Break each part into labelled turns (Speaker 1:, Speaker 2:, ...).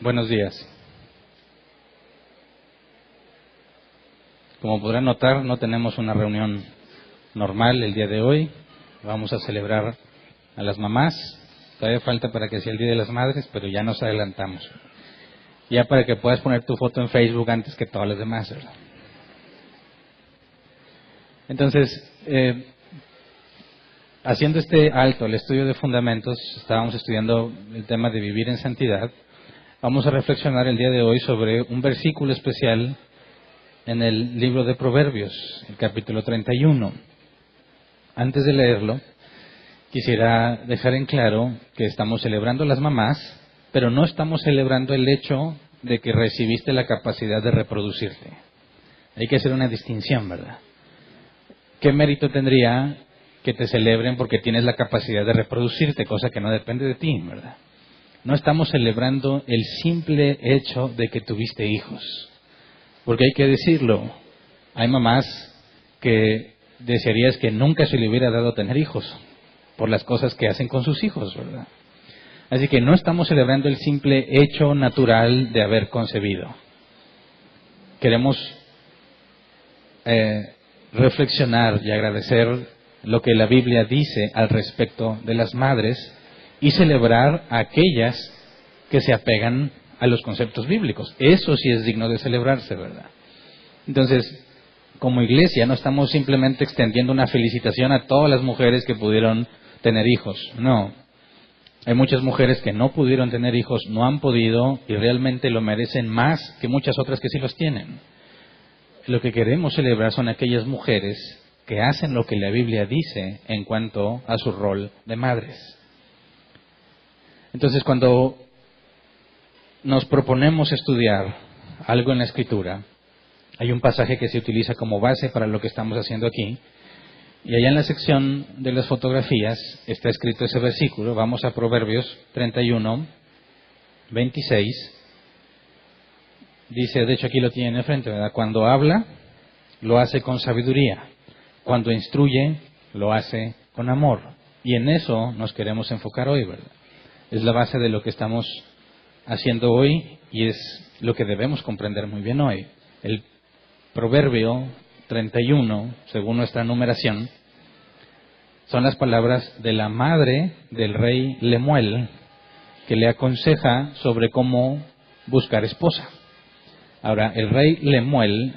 Speaker 1: Buenos días. Como podrán notar, no tenemos una reunión normal el día de hoy. Vamos a celebrar a las mamás. Todavía falta para que sea el Día de las Madres, pero ya nos adelantamos. Ya para que puedas poner tu foto en Facebook antes que todas las demás, ¿verdad? Entonces, haciendo este alto, el estudio de fundamentos, estábamos estudiando el tema de vivir en santidad. Vamos a reflexionar el día de hoy sobre un versículo especial en el libro de Proverbios, el capítulo 31. Antes de leerlo, quisiera dejar en claro que estamos celebrando a las mamás, pero no estamos celebrando el hecho de que recibiste la capacidad de reproducirte. Hay que hacer una distinción, ¿verdad? ¿Qué mérito tendría que te celebren porque tienes la capacidad de reproducirte, cosa que no depende de ti, ¿verdad? No estamos celebrando el simple hecho de que tuviste hijos. Porque hay que decirlo, hay mamás que desearías que nunca se le hubiera dado tener hijos por las cosas que hacen con sus hijos, ¿verdad? Así que no estamos celebrando el simple hecho natural de haber concebido. Queremos reflexionar y agradecer lo que la Biblia dice al respecto de las madres y celebrar a aquellas que se apegan a los conceptos bíblicos. Eso sí es digno de celebrarse, ¿verdad? Entonces, como iglesia no estamos simplemente extendiendo una felicitación a todas las mujeres que pudieron tener hijos. No. Hay muchas mujeres que no pudieron tener hijos, no han podido y realmente lo merecen más que muchas otras que sí los tienen. Lo que queremos celebrar son aquellas mujeres que hacen lo que la Biblia dice en cuanto a su rol de madres. Entonces, cuando nos proponemos estudiar algo en la Escritura, hay un pasaje que se utiliza como base para lo que estamos haciendo aquí, y allá en la sección de las fotografías está escrito ese versículo. Vamos a Proverbios 31, 26. Dice, de hecho aquí lo tienen enfrente, ¿verdad? Cuando habla, lo hace con sabiduría. Cuando instruye, lo hace con amor. Y en eso nos queremos enfocar hoy, ¿verdad? Es la base de lo que estamos haciendo hoy y es lo que debemos comprender muy bien hoy. El Proverbio 31, según nuestra numeración, son las palabras de la madre del rey Lemuel, que le aconseja sobre cómo buscar esposa. Ahora, el rey Lemuel,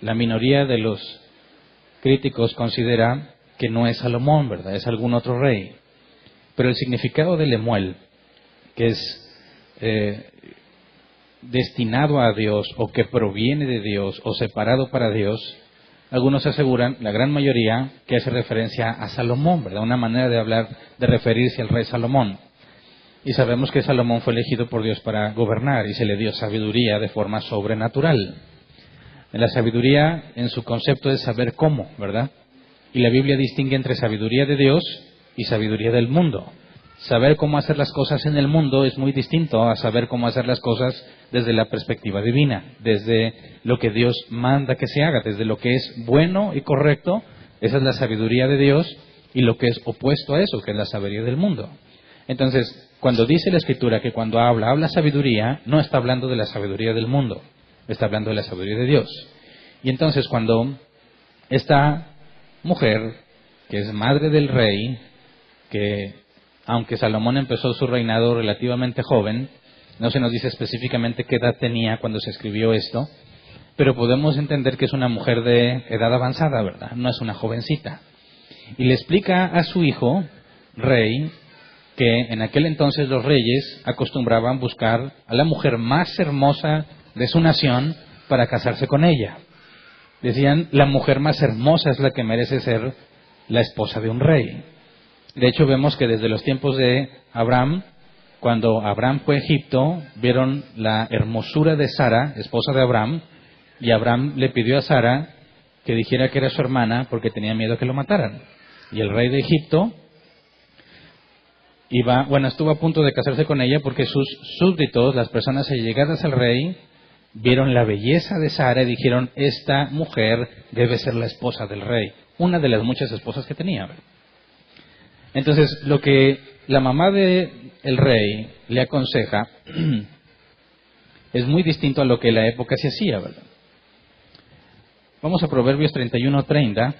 Speaker 1: la minoría de los críticos considera que no es Salomón, ¿verdad? Es algún otro rey. Pero el significado de Lemuel, que es destinado a Dios o que proviene de Dios o separado para Dios, algunos aseguran, la gran mayoría, que hace referencia a Salomón, ¿verdad? Una manera de hablar, de referirse al rey Salomón. Y sabemos que Salomón fue elegido por Dios para gobernar y se le dio sabiduría de forma sobrenatural. La sabiduría en su concepto es saber cómo, ¿verdad? Y la Biblia distingue entre sabiduría de Dios y sabiduría del mundo. Saber cómo hacer las cosas en el mundo es muy distinto a saber cómo hacer las cosas desde la perspectiva divina, desde lo que Dios manda que se haga, desde lo que es bueno y correcto. Esa es la sabiduría de Dios, y lo que es opuesto a eso, que es la sabiduría del mundo. Entonces, cuando dice la Escritura que cuando habla sabiduría, no está hablando de la sabiduría del mundo, está hablando de la sabiduría de Dios. Y entonces cuando esta mujer, que es madre del rey, que aunque Salomón empezó su reinado relativamente joven, no se nos dice específicamente qué edad tenía cuando se escribió esto, pero podemos entender que es una mujer de edad avanzada, ¿verdad? No es una jovencita. Y le explica a su hijo, rey, que en aquel entonces los reyes acostumbraban buscar a la mujer más hermosa de su nación para casarse con ella. Decían, la mujer más hermosa es la que merece ser la esposa de un rey. De hecho, vemos que desde los tiempos de Abraham, cuando Abraham fue a Egipto, vieron la hermosura de Sara, esposa de Abraham, y Abraham le pidió a Sara que dijera que era su hermana porque tenía miedo que lo mataran. Y el rey de Egipto estuvo a punto de casarse con ella porque sus súbditos, las personas allegadas al rey, vieron la belleza de Sara y dijeron, esta mujer debe ser la esposa del rey. Una de las muchas esposas que tenía. Entonces, lo que la mamá del rey le aconseja Es muy distinto a lo que en la época se hacía, ¿verdad? Vamos a Proverbios 31:30.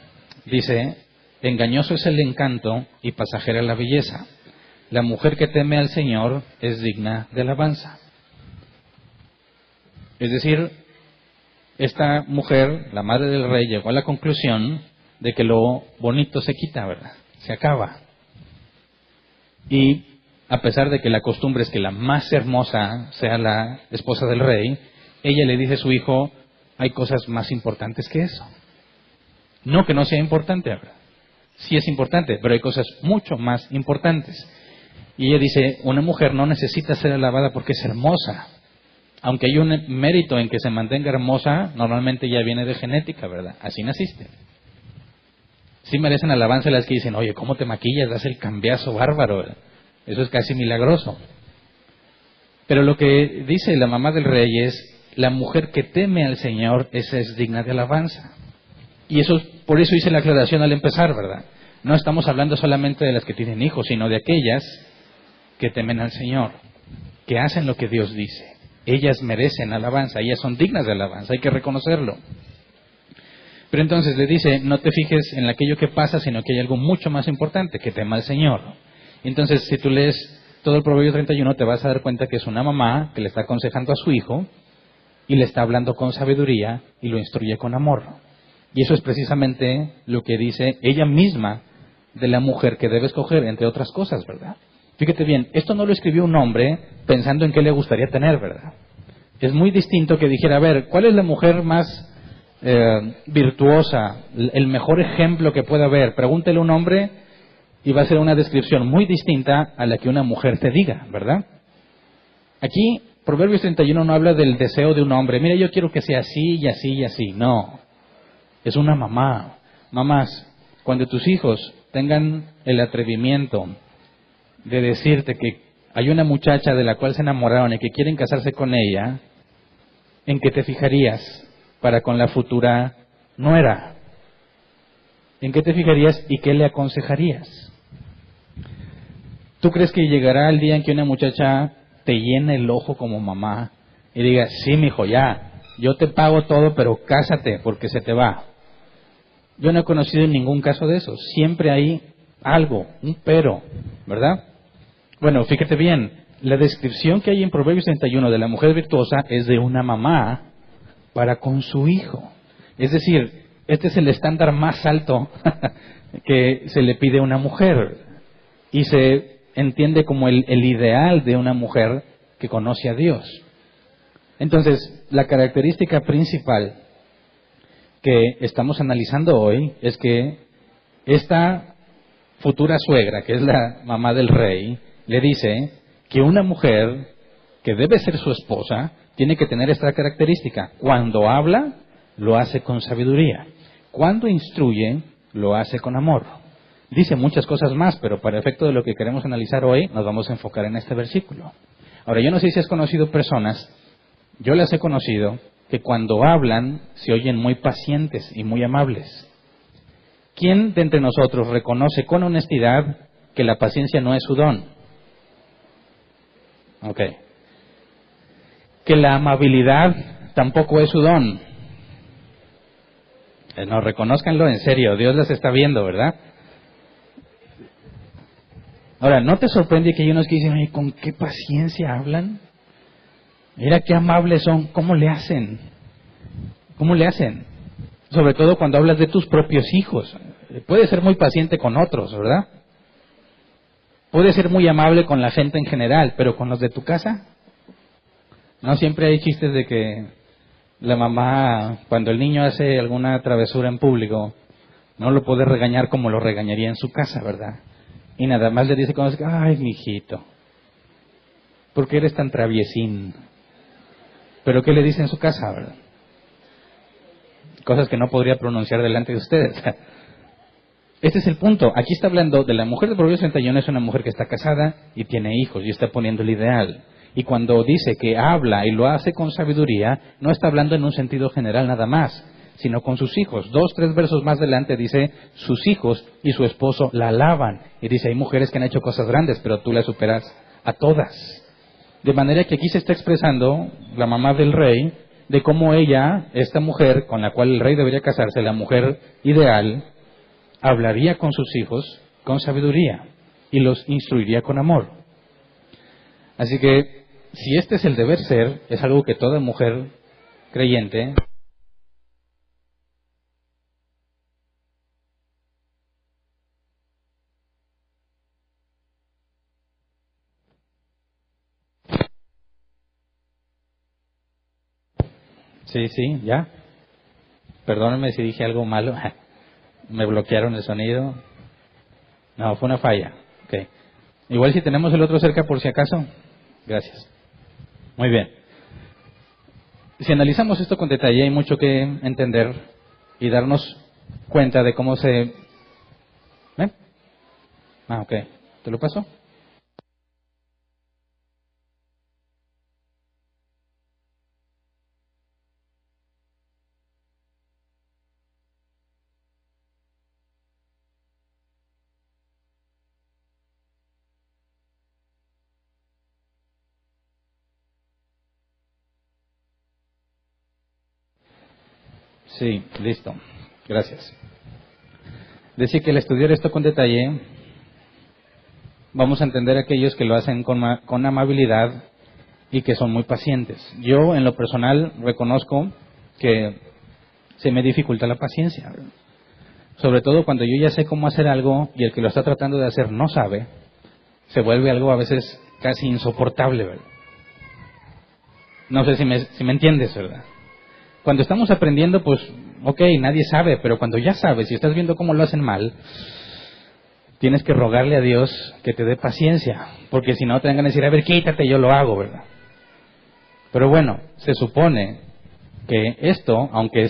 Speaker 1: Dice, engañoso es el encanto y pasajera la belleza. La mujer que teme al Señor es digna de alabanza. Es decir, esta mujer, la madre del rey, llegó a la conclusión de que lo bonito se quita, ¿verdad? Se acaba. Y a pesar de que la costumbre es que la más hermosa sea la esposa del rey, ella le dice a su hijo, hay cosas más importantes que eso. No que no sea importante, ¿verdad? Sí es importante, pero hay cosas mucho más importantes. Y ella dice, una mujer no necesita ser alabada porque es hermosa. Aunque hay un mérito en que se mantenga hermosa, normalmente ya viene de genética, ¿verdad? Así naciste. Sí merecen alabanza las que dicen, oye, ¿cómo te maquillas? Das el cambiazo bárbaro, ¿verdad? Eso es casi milagroso. Pero lo que dice la mamá del rey es, la mujer que teme al Señor, esa es digna de alabanza. Y eso, por eso hice la aclaración al empezar, ¿verdad? No estamos hablando solamente de las que tienen hijos, sino de aquellas que temen al Señor, que hacen lo que Dios dice. Ellas merecen alabanza, ellas son dignas de alabanza, hay que reconocerlo. Pero entonces le dice, no te fijes en aquello que pasa, sino que hay algo mucho más importante, que tema al Señor. Entonces, si tú lees todo el Proverbio 31, te vas a dar cuenta que es una mamá que le está aconsejando a su hijo y le está hablando con sabiduría y lo instruye con amor. Y eso es precisamente lo que dice ella misma de la mujer que debe escoger, entre otras cosas, ¿verdad? Fíjate bien, esto no lo escribió un hombre pensando en qué le gustaría tener, ¿verdad? Es muy distinto que dijera, a ver, ¿cuál es la mujer más virtuosa, el mejor ejemplo que pueda haber? Pregúntele a un hombre y va a ser una descripción muy distinta a la que una mujer te diga, ¿verdad? Aquí, Proverbios 31 no habla del deseo de un hombre. Mira, yo quiero que sea así y así y así. No, es una mamá. Mamás, cuando tus hijos tengan el atrevimiento de decirte que hay una muchacha de la cual se enamoraron y que quieren casarse con ella, ¿en qué te fijarías para con la futura nuera? ¿En qué te fijarías y qué le aconsejarías? ¿Tú crees que llegará el día en que una muchacha te llene el ojo como mamá y diga, sí, mijo, ya, yo te pago todo, pero cásate porque se te va? Yo no he conocido ningún caso de eso. Siempre hay algo, un pero, ¿verdad? Bueno, fíjate bien, la descripción que hay en Proverbios 31 de la mujer virtuosa es de una mamá para con su hijo. Es decir, este es el estándar más alto que se le pide a una mujer. Y se entiende como el ideal de una mujer que conoce a Dios. Entonces, la característica principal que estamos analizando hoy es que esta futura suegra, que es la mamá del rey, le dice que una mujer que debe ser su esposa tiene que tener esta característica. Cuando habla, lo hace con sabiduría. Cuando instruye, lo hace con amor. Dice muchas cosas más, pero para efecto de lo que queremos analizar hoy, nos vamos a enfocar en este versículo. Ahora, yo no sé si has conocido personas, yo las he conocido, que cuando hablan se oyen muy pacientes y muy amables. ¿Quién de entre nosotros reconoce con honestidad que la paciencia no es su don? Ok. Que la amabilidad tampoco es su don. No, reconózcanlo en serio, Dios las está viendo, ¿verdad? Ahora, ¿no te sorprende que hay unos que dicen, oye, ¿con qué paciencia hablan? Mira qué amables son, ¿cómo le hacen? ¿Cómo le hacen? Sobre todo cuando hablas de tus propios hijos. Puedes ser muy paciente con otros, ¿verdad? Puedes ser muy amable con la gente en general, pero con los de tu casa. No siempre hay chistes de que la mamá, cuando el niño hace alguna travesura en público, no lo puede regañar como lo regañaría en su casa, ¿verdad? Y nada más le dice, ay, mijito, ¿por qué eres tan traviesín? Pero ¿qué le dice en su casa, verdad? Cosas que no podría pronunciar delante de ustedes. Este es el punto. Aquí está hablando de la mujer de Proverbios 31, es una mujer que está casada y tiene hijos y está poniendo el ideal. Y cuando dice que habla y lo hace con sabiduría, no está hablando en un sentido general nada más, sino con sus hijos. 2, 3 versos más adelante dice, sus hijos y su esposo la alaban. Y dice, hay mujeres que han hecho cosas grandes, pero tú las superas a todas. De manera que aquí se está expresando la mamá del rey de cómo ella, esta mujer con la cual el rey debería casarse, la mujer ideal, hablaría con sus hijos con sabiduría y los instruiría con amor. Así que, si este es el deber ser, es algo que toda mujer creyente Sí, sí, ya. Perdónenme si dije algo malo. Me bloquearon el sonido. No, fue una falla. Okay. Igual si tenemos el otro cerca por si acaso. Gracias. Muy bien. Si analizamos esto con detalle, hay mucho que entender y darnos cuenta de cómo se... ¿Eh? Ah, ok. ¿Te lo paso? Sí, listo. Gracias. Decir que al estudiar esto con detalle, vamos a entender a aquellos que lo hacen con amabilidad y que son muy pacientes. Yo, en lo personal, reconozco que se me dificulta la paciencia. Sobre todo cuando yo ya sé cómo hacer algo y el que lo está tratando de hacer no sabe, se vuelve algo a veces casi insoportable, ¿verdad? No sé si me entiendes, ¿verdad? Cuando estamos aprendiendo, pues, ok, nadie sabe, pero cuando ya sabes y estás viendo cómo lo hacen mal, tienes que rogarle a Dios que te dé paciencia, porque si no te vengan a decir, a ver, quítate, yo lo hago, ¿verdad? Pero bueno, se supone que esto, aunque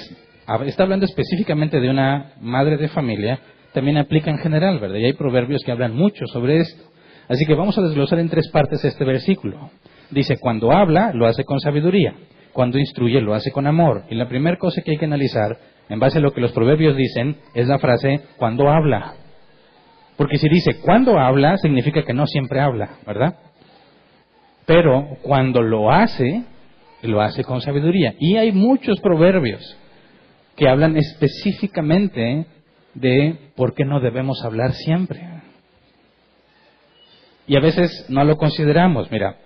Speaker 1: está hablando específicamente de una madre de familia, también aplica en general, ¿verdad? Y hay proverbios que hablan mucho sobre esto. Así que vamos a desglosar en 3 partes este versículo. Dice, cuando habla, lo hace con sabiduría. Cuando instruye, lo hace con amor. Y la primera cosa que hay que analizar, en base a lo que los proverbios dicen, es la frase, cuando habla. Porque si dice, cuando habla, significa que no siempre habla, ¿verdad? Pero cuando lo hace con sabiduría. Y hay muchos proverbios que hablan específicamente de por qué no debemos hablar siempre. Y a veces no lo consideramos. Mira,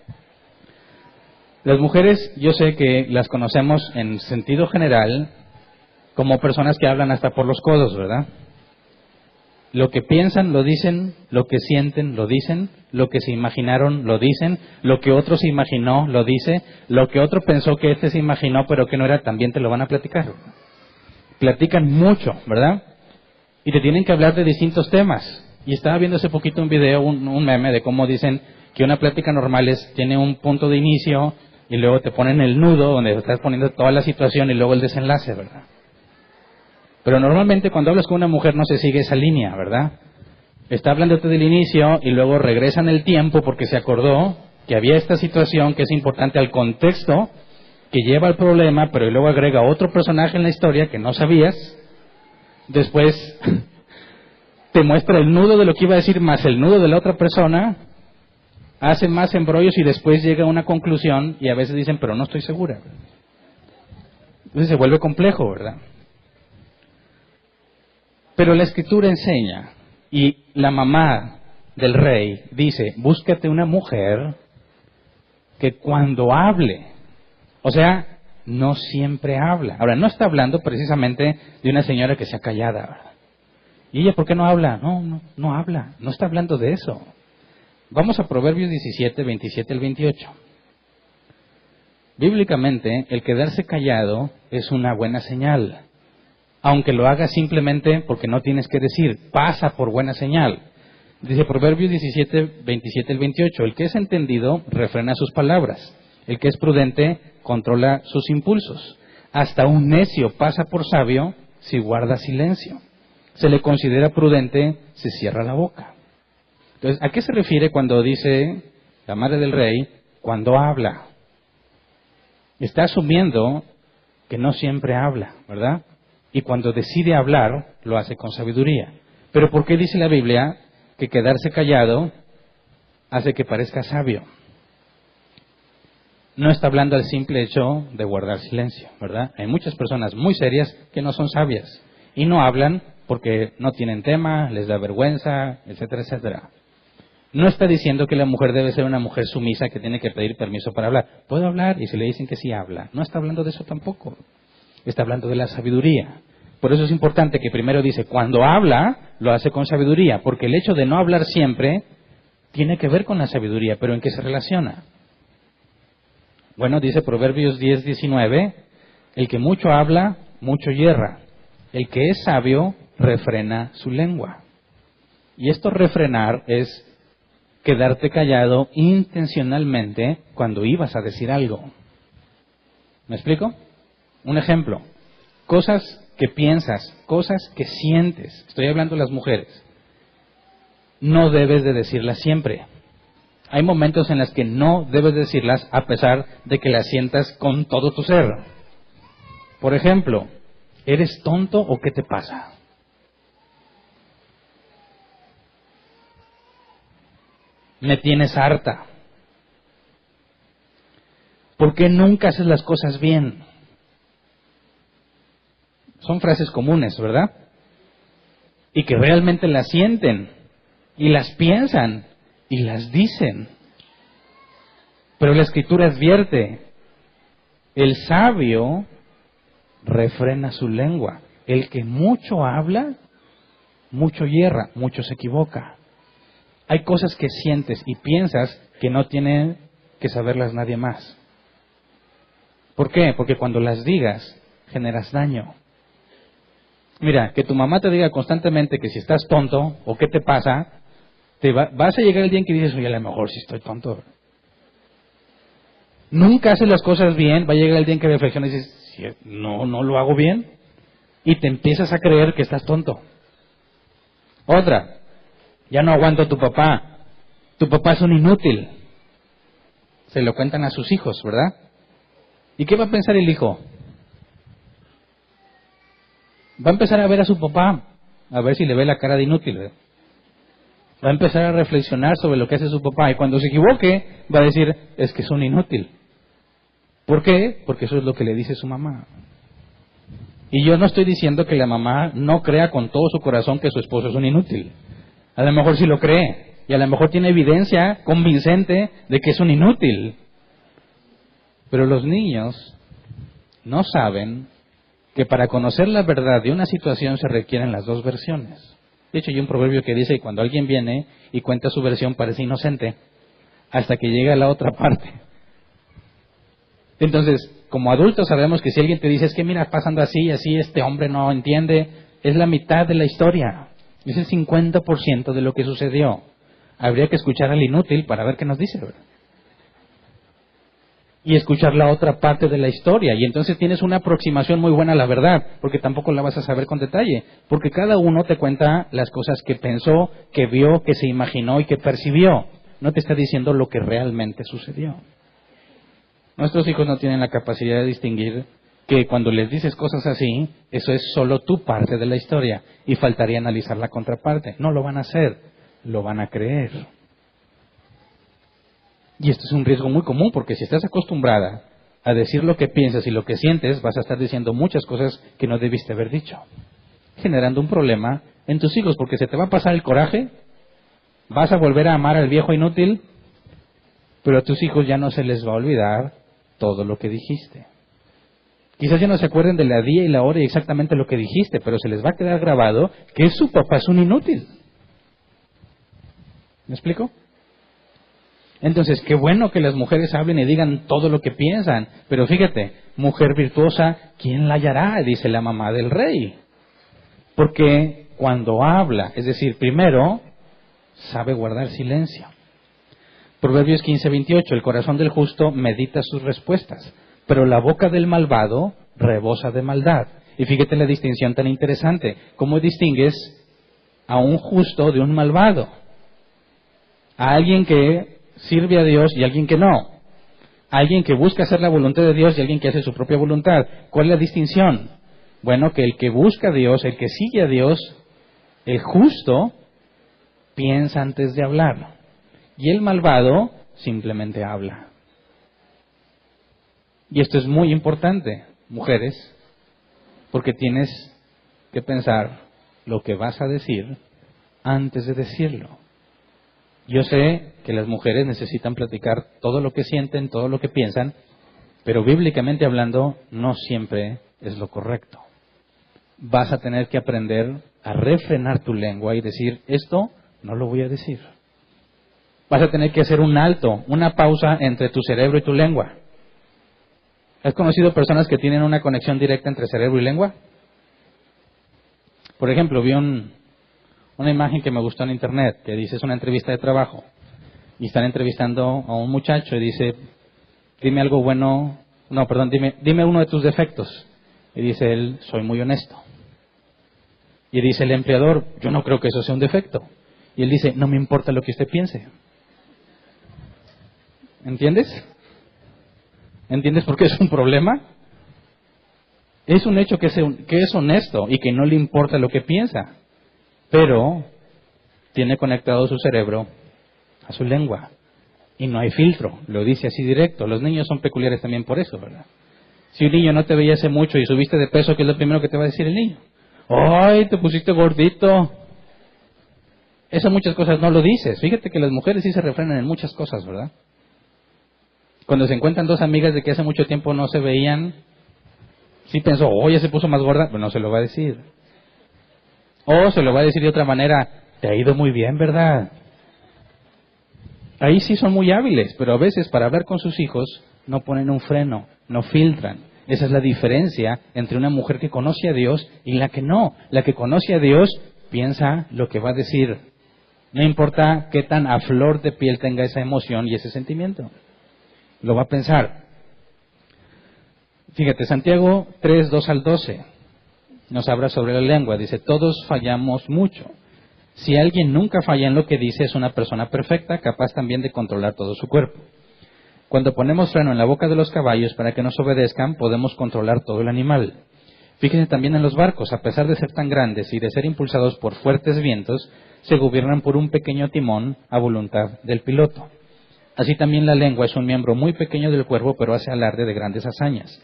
Speaker 1: las mujeres yo sé que las conocemos en sentido general como personas que hablan hasta por los codos, ¿verdad? Lo que piensan lo dicen, lo que sienten lo dicen, lo que se imaginaron lo dicen, lo que otro se imaginó lo dice, lo que otro pensó que este se imaginó pero que no era, también te lo van a platicar. Platican mucho, ¿verdad? Y te tienen que hablar de distintos temas. Y estaba viendo hace poquito un video, un meme de cómo dicen que una plática normal tiene un punto de inicio y luego te ponen el nudo donde estás poniendo toda la situación y luego el desenlace, ¿verdad? Pero normalmente cuando hablas con una mujer no se sigue esa línea, ¿verdad? Está hablándote del inicio y luego regresan el tiempo porque se acordó que había esta situación que es importante al contexto que lleva al problema, pero luego agrega otro personaje en la historia que no sabías. Después te muestra el nudo de lo que iba a decir más el nudo de la otra persona, hace más embrollos y después llega a una conclusión y a veces dicen, pero no estoy segura. Entonces se vuelve complejo, ¿verdad? Pero la Escritura enseña, y la mamá del rey dice, búscate una mujer que cuando hable, o sea, no siempre habla. Ahora, no está hablando precisamente de una señora que sea callada, ¿verdad? ¿Y ella por qué no habla? No habla, no está hablando de eso. Vamos a Proverbios 17, 27 al 28. Bíblicamente, el quedarse callado es una buena señal. Aunque lo hagas simplemente porque no tienes que decir, pasa por buena señal. Dice Proverbios 17, 27 al 28, el que es entendido refrena sus palabras, el que es prudente controla sus impulsos. Hasta un necio pasa por sabio si guarda silencio. Se le considera prudente si cierra la boca. Entonces, ¿a qué se refiere cuando dice la madre del rey, cuando habla? Está asumiendo que no siempre habla, ¿verdad? Y cuando decide hablar, lo hace con sabiduría. Pero ¿por qué dice la Biblia que quedarse callado hace que parezca sabio? no está hablando del simple hecho de guardar silencio, ¿verdad? Hay muchas personas muy serias que no son sabias y no hablan porque no tienen tema, les da vergüenza, etcétera, etcétera. No está diciendo que la mujer debe ser una mujer sumisa que tiene que pedir permiso para hablar. Puedo hablar y si le dicen que sí habla. No está hablando de eso tampoco. Está hablando de la sabiduría. Por eso es importante que primero dice, cuando habla, lo hace con sabiduría, porque el hecho de no hablar siempre tiene que ver con la sabiduría, pero ¿en qué se relaciona? Bueno, dice Proverbios 10:19, el que mucho habla, mucho yerra. El que es sabio, refrena su lengua. Y esto refrenar es quedarte callado intencionalmente cuando ibas a decir algo. ¿Me explico? Un ejemplo. Cosas que piensas, cosas que sientes. Estoy hablando de las mujeres. No debes de decirlas siempre. Hay momentos en los que no debes decirlas a pesar de que las sientas con todo tu ser. Por ejemplo, ¿eres tonto o qué te pasa? Me tienes harta. ¿Por qué nunca haces las cosas bien? Son frases comunes, ¿verdad? Y que realmente las sienten, y las piensan, y las dicen. Pero la Escritura advierte, el sabio refrena su lengua. El que mucho habla, mucho yerra, mucho se equivoca. Hay cosas que sientes y piensas que no tiene que saberlas nadie más. ¿Por qué? Porque cuando las digas, generas daño. Mira, que tu mamá te diga constantemente que si estás tonto o qué te pasa, vas a llegar el día en que dices, oye, a lo mejor si estoy tonto. Nunca haces las cosas bien, va a llegar el día en que reflexionas y dices, no lo hago bien, y te empiezas a creer que estás tonto. Otra, ya no aguanto a tu papá es un inútil. Se lo cuentan a sus hijos, ¿verdad? ¿Y qué va a pensar el hijo? Va a empezar a ver a su papá, a ver si le ve la cara de inútil, ¿verdad? Va a empezar a reflexionar sobre lo que hace su papá y cuando se equivoque va a decir, es que es un inútil. ¿Por qué? Porque eso es lo que le dice su mamá. Y yo no estoy diciendo que la mamá no crea con todo su corazón que su esposo es un inútil. A lo mejor sí lo cree y a lo mejor tiene evidencia convincente de que es un inútil. Pero los niños no saben que para conocer la verdad de una situación se requieren las dos versiones. De hecho, hay un proverbio que dice que cuando alguien viene y cuenta su versión parece inocente hasta que llega a la otra parte. Entonces, como adultos sabemos que si alguien te dice, es que mira, pasando así, así, este hombre no entiende, es la mitad de la historia. Es el 50% de lo que sucedió. Habría que escuchar al inútil para ver qué nos dice, ¿verdad? Y escuchar la otra parte de la historia. Y entonces tienes una aproximación muy buena a la verdad, porque tampoco la vas a saber con detalle. Porque cada uno te cuenta las cosas que pensó, que vio, que se imaginó y que percibió. No te está diciendo lo que realmente sucedió. Nuestros hijos no tienen la capacidad de distinguir que cuando les dices cosas así, eso es solo tu parte de la historia. Y faltaría analizar la contraparte. No lo van a hacer, lo van a creer. Y esto es un riesgo muy común porque si estás acostumbrada a decir lo que piensas y lo que sientes, vas a estar diciendo muchas cosas que no debiste haber dicho, generando un problema en tus hijos porque se te va a pasar el coraje, vas a volver a amar al viejo inútil, pero a tus hijos ya no se les va a olvidar todo lo que dijiste. Quizás ya no se acuerden de la día y la hora y exactamente lo que dijiste, pero se les va a quedar grabado que su papá es un inútil. ¿Me explico? Entonces, qué bueno que las mujeres hablen y digan todo lo que piensan. Pero fíjate, mujer virtuosa, ¿quién la hallará? Dice la mamá del rey. Porque cuando habla, es decir, primero, sabe guardar silencio. Proverbios 15:28, el corazón del justo medita sus respuestas, pero la boca del malvado rebosa de maldad. Y fíjate la distinción tan interesante. ¿Cómo distingues a un justo de un malvado? A alguien que sirve a Dios y alguien que no. Alguien que busca hacer la voluntad de Dios y alguien que hace su propia voluntad. ¿Cuál es la distinción? Bueno, que el que busca a Dios, el que sigue a Dios, el justo, piensa antes de hablar. Y el malvado simplemente habla. Y esto es muy importante, mujeres, porque tienes que pensar lo que vas a decir antes de decirlo. Yo sé que las mujeres necesitan platicar todo lo que sienten, todo lo que piensan, pero bíblicamente hablando no siempre es lo correcto. Vas a tener que aprender a refrenar tu lengua y decir, esto no lo voy a decir. Vas a tener que hacer un alto, una pausa entre tu cerebro y tu lengua. ¿Has conocido personas que tienen una conexión directa entre cerebro y lengua? Por ejemplo, vi una imagen que me gustó en internet, que dice, es una entrevista de trabajo, y están entrevistando a un muchacho y dice, dime algo bueno, dime uno de tus defectos. Y dice él, soy muy honesto. Y dice el empleador, yo no creo que eso sea un defecto. Y él dice, no me importa lo que usted piense. ¿Entiendes? ¿Entiendes por qué es un problema? Es un hecho que es honesto y que no le importa lo que piensa, pero tiene conectado su cerebro a su lengua y no hay filtro, lo dice así directo. Los niños son peculiares también por eso, ¿verdad? Si un niño no te veía hace mucho y subiste de peso, ¿qué es lo primero que te va a decir el niño? ¡Ay, te pusiste gordito! Eso muchas cosas no lo dices. Fíjate que las mujeres sí se refrenan en muchas cosas, ¿verdad? Cuando se encuentran dos amigas de que hace mucho tiempo no se veían, sí pensó, ya se puso más gorda, pero no se lo va a decir. O se lo va a decir de otra manera, te ha ido muy bien, ¿verdad? Ahí sí son muy hábiles, pero a veces para hablar con sus hijos no ponen un freno, no filtran. Esa es la diferencia entre una mujer que conoce a Dios y la que no. La que conoce a Dios piensa lo que va a decir. No importa qué tan a flor de piel tenga esa emoción y ese sentimiento. Lo va a pensar. Fíjate, Santiago 3, 2 al 12 nos habla sobre la lengua. Dice, todos fallamos mucho. Si alguien nunca falla en lo que dice, es una persona perfecta, capaz también de controlar todo su cuerpo. Cuando ponemos freno en la boca de los caballos para que nos obedezcan, podemos controlar todo el animal. Fíjense también en los barcos, a pesar de ser tan grandes y de ser impulsados por fuertes vientos, se gobiernan por un pequeño timón a voluntad del piloto. Así también la lengua es un miembro muy pequeño del cuerpo, pero hace alarde de grandes hazañas.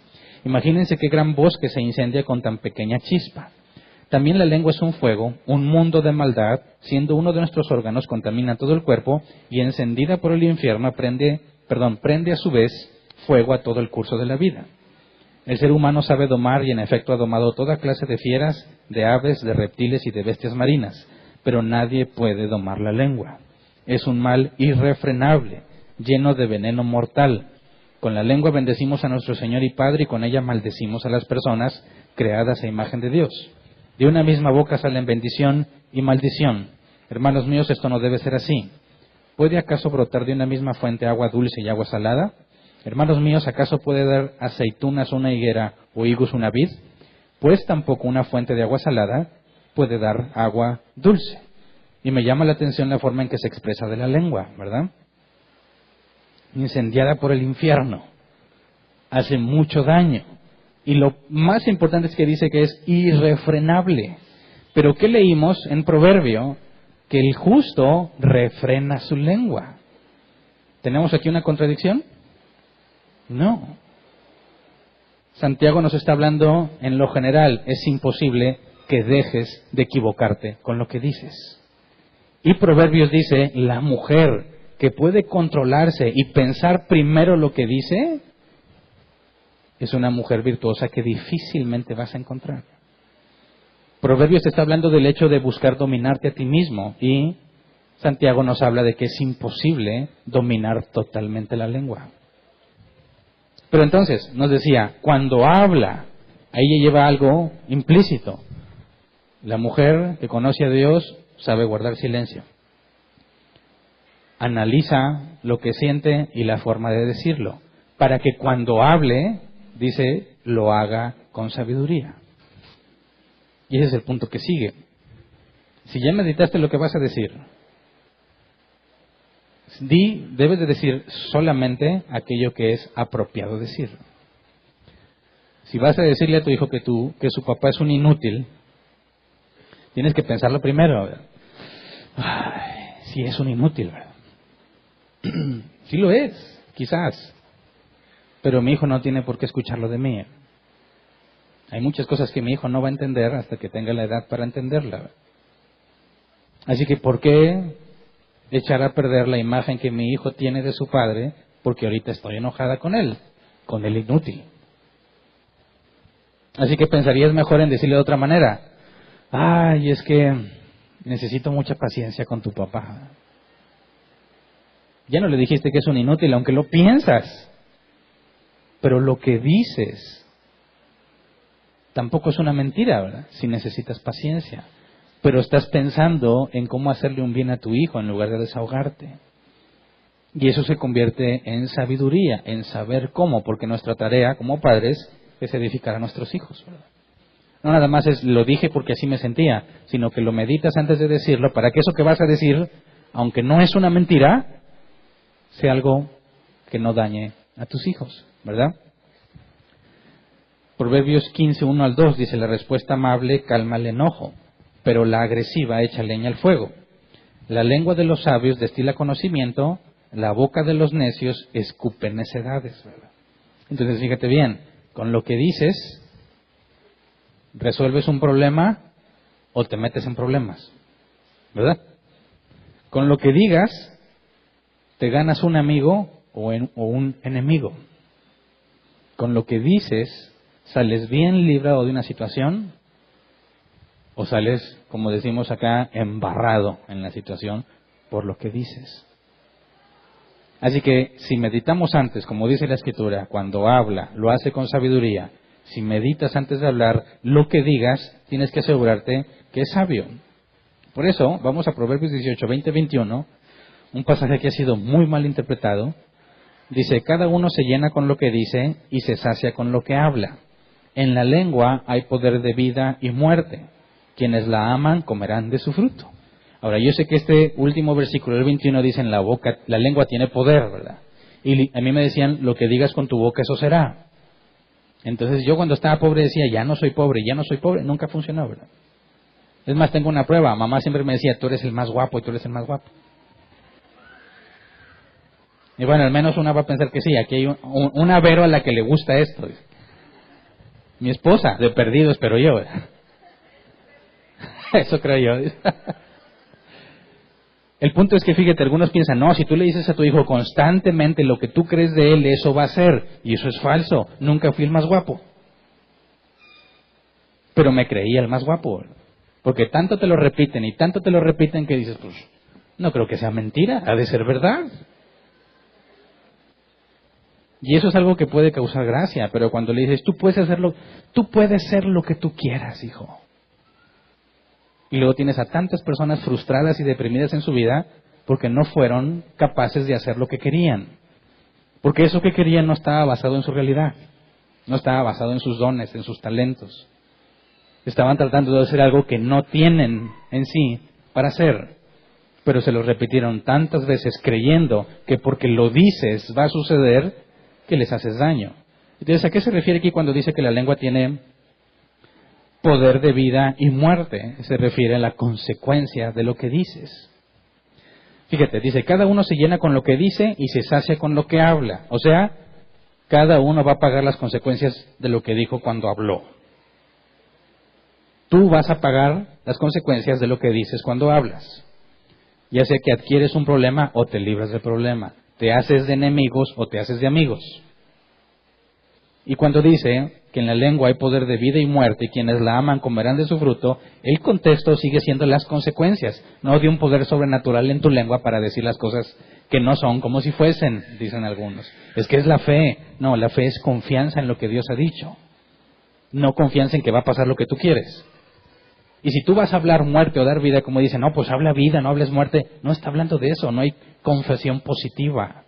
Speaker 1: Imagínense qué gran bosque se incendia con tan pequeña chispa. También la lengua es un fuego, un mundo de maldad, siendo uno de nuestros órganos, contamina todo el cuerpo y encendida por el infierno prende a su vez fuego a todo el curso de la vida. El ser humano sabe domar y en efecto ha domado toda clase de fieras, de aves, de reptiles y de bestias marinas, pero nadie puede domar la lengua. Es un mal irrefrenable, lleno de veneno mortal. Con la lengua bendecimos a nuestro Señor y Padre y con ella maldecimos a las personas creadas a imagen de Dios. De una misma boca salen bendición y maldición. Hermanos míos, esto no debe ser así. ¿Puede acaso brotar de una misma fuente agua dulce y agua salada? Hermanos míos, ¿acaso puede dar aceitunas una higuera o higos una vid? Pues tampoco una fuente de agua salada puede dar agua dulce. Y me llama la atención la forma en que se expresa de la lengua, ¿verdad? Incendiada por el infierno. Hace mucho daño. Y lo más importante es que dice que es irrefrenable. Pero ¿qué leímos en Proverbio? Que el justo refrena su lengua. ¿Tenemos aquí una contradicción? No. Santiago nos está hablando en lo general. Es imposible que dejes de equivocarte con lo que dices. Y Proverbios dice, la mujer que puede controlarse y pensar primero lo que dice, es una mujer virtuosa que difícilmente vas a encontrar. Proverbios te está hablando del hecho de buscar dominarte a ti mismo y Santiago nos habla de que es imposible dominar totalmente la lengua. Pero entonces, nos decía, cuando habla, ahí ya lleva algo implícito. La mujer que conoce a Dios sabe guardar silencio. Analiza lo que siente y la forma de decirlo, para que cuando hable, dice, lo haga con sabiduría. Y ese es el punto que sigue. Si ya meditaste lo que vas a decir, debes de decir solamente aquello que es apropiado decir. Si vas a decirle a tu hijo que su papá es un inútil, tienes que pensarlo primero. Si es un inútil, ¿verdad? Sí lo es, quizás. pero mi hijo no tiene por qué escucharlo de mí. Hay muchas cosas que mi hijo no va a entender hasta que tenga la edad para entenderla. Así que, ¿por qué echar a perder la imagen que mi hijo tiene de su padre porque ahorita estoy enojada con él inútil? Así que pensarías mejor en decirle de otra manera: ay, es que necesito mucha paciencia con tu papá. Ya no le dijiste que es un inútil, aunque lo piensas, pero lo que dices tampoco es una mentira, ¿verdad? Si necesitas paciencia, pero estás pensando en cómo hacerle un bien a tu hijo en lugar de desahogarte. Y eso se convierte en sabiduría, en saber cómo, porque nuestra tarea como padres es edificar a nuestros hijos, ¿verdad? No nada más es lo dije porque así me sentía, sino que lo meditas antes de decirlo para que eso que vas a decir, aunque no es una mentira, sea algo que no dañe a tus hijos, ¿verdad? Proverbios 15, 1 al 2 dice: la respuesta amable calma el enojo, pero la agresiva echa leña al fuego. La lengua de los sabios destila conocimiento, la boca de los necios escupe necedades, ¿verdad? Entonces fíjate bien, con lo que dices, ¿resuelves un problema o te metes en problemas? ¿Verdad? Con lo que digas, ¿te ganas un amigo o un enemigo? Con lo que dices, ¿sales bien librado de una situación o sales, como decimos acá, embarrado en la situación por lo que dices? Así que si meditamos antes, como dice la Escritura, cuando habla, lo hace con sabiduría. Si meditas antes de hablar, lo que digas, tienes que asegurarte que es sabio. Por eso, vamos a Proverbios 18, 20, 21, un pasaje que ha sido muy mal interpretado. Dice: cada uno se llena con lo que dice y se sacia con lo que habla. En la lengua hay poder de vida y muerte. Quienes la aman comerán de su fruto. Ahora, yo sé que este último versículo, el 21, dice: en la boca, la lengua tiene poder, ¿verdad? Y a mí me decían: lo que digas con tu boca, eso será. Entonces yo cuando estaba pobre decía: ya no soy pobre, ya no soy pobre. Nunca funcionó, ¿verdad? Es más, tengo una prueba. Mamá siempre me decía: tú eres el más guapo y tú eres el más guapo. Y bueno, al menos una va a pensar que sí. Aquí hay una Vero a la que le gusta esto. Mi esposa, de perdido espero yo, ¿verdad? Eso creo yo. El punto es que, fíjate, algunos piensan: no, si tú le dices a tu hijo constantemente lo que tú crees de él, eso va a ser. Y eso es falso. Nunca fui el más guapo. Pero me creía el más guapo. Porque tanto te lo repiten y tanto te lo repiten que dices: pues, no creo que sea mentira, ha de ser verdad. Y eso es algo que puede causar gracia, pero cuando le dices: tú puedes ser lo que tú quieras, hijo. Y luego tienes a tantas personas frustradas y deprimidas en su vida porque no fueron capaces de hacer lo que querían. Porque eso que querían no estaba basado en su realidad, no estaba basado en sus dones, en sus talentos. Estaban tratando de hacer algo que no tienen en sí para hacer, pero se lo repitieron tantas veces creyendo que porque lo dices va a suceder, que les haces daño. Entonces, ¿a qué se refiere aquí cuando dice que la lengua tiene poder de vida y muerte? Se refiere a la consecuencia de lo que dices. Fíjate, dice: cada uno se llena con lo que dice y se sacia con lo que habla. O sea, cada uno va a pagar las consecuencias de lo que dijo cuando habló. Tú vas a pagar las consecuencias de lo que dices cuando hablas. Ya sea que adquieres un problema o te libras del problema. Te haces de enemigos o te haces de amigos. Y cuando dice que en la lengua hay poder de vida y muerte y quienes la aman comerán de su fruto, el contexto sigue siendo las consecuencias, no de un poder sobrenatural en tu lengua para decir las cosas que no son como si fuesen, dicen algunos. Es que es la fe. No, la fe es confianza en lo que Dios ha dicho. No confianza en que va a pasar lo que tú quieres. Y si tú vas a hablar muerte o dar vida, como dicen: no, pues habla vida, no hables muerte. No está hablando de eso, no hay confesión positiva.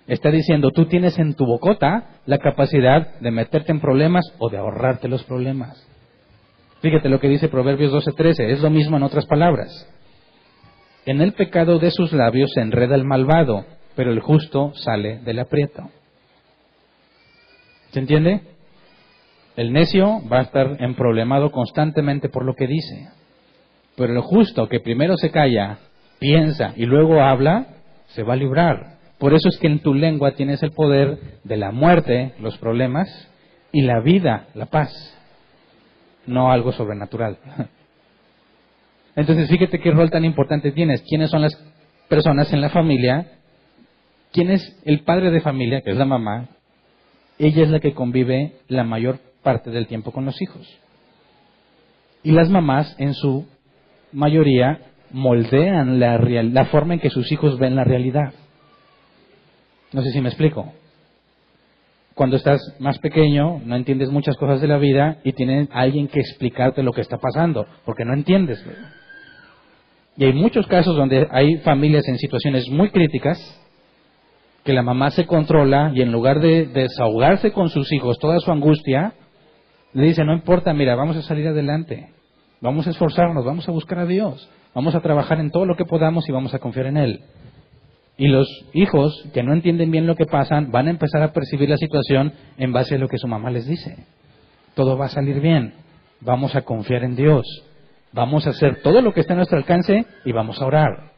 Speaker 1: Está diciendo: tú tienes en tu bocota la capacidad de meterte en problemas o de ahorrarte los problemas. Fíjate lo que dice Proverbios 12:13, es lo mismo en otras palabras. En el pecado de sus labios se enreda el malvado, pero el justo sale del aprieto. ¿Se entiende? El necio va a estar emproblemado constantemente por lo que dice. Pero el justo, que primero se calla, piensa y luego habla, se va a librar. Por eso es que en tu lengua tienes el poder de la muerte, los problemas, y la vida, la paz, no algo sobrenatural. Entonces, fíjate qué rol tan importante tienes. ¿Quiénes son las personas en la familia? ¿Quién es el padre de familia, que es la mamá? Ella es la que convive la mayor parte del tiempo con los hijos. Y las mamás, en su mayoría, moldean la forma en que sus hijos ven la realidad. No sé si me explico. Cuando estás más pequeño, no entiendes muchas cosas de la vida y tiene alguien que explicarte lo que está pasando, porque no entiendes. Y hay muchos casos donde hay familias en situaciones muy críticas, que la mamá se controla y en lugar de desahogarse con sus hijos toda su angustia, le dice, no importa, mira, vamos a salir adelante, vamos a esforzarnos, vamos a buscar a Dios, vamos a trabajar en todo lo que podamos y vamos a confiar en Él. Y los hijos que no entienden bien lo que pasan van a empezar a percibir la situación en base a lo que su mamá les dice. Todo va a salir bien, vamos a confiar en Dios, vamos a hacer todo lo que está a nuestro alcance y vamos a orar.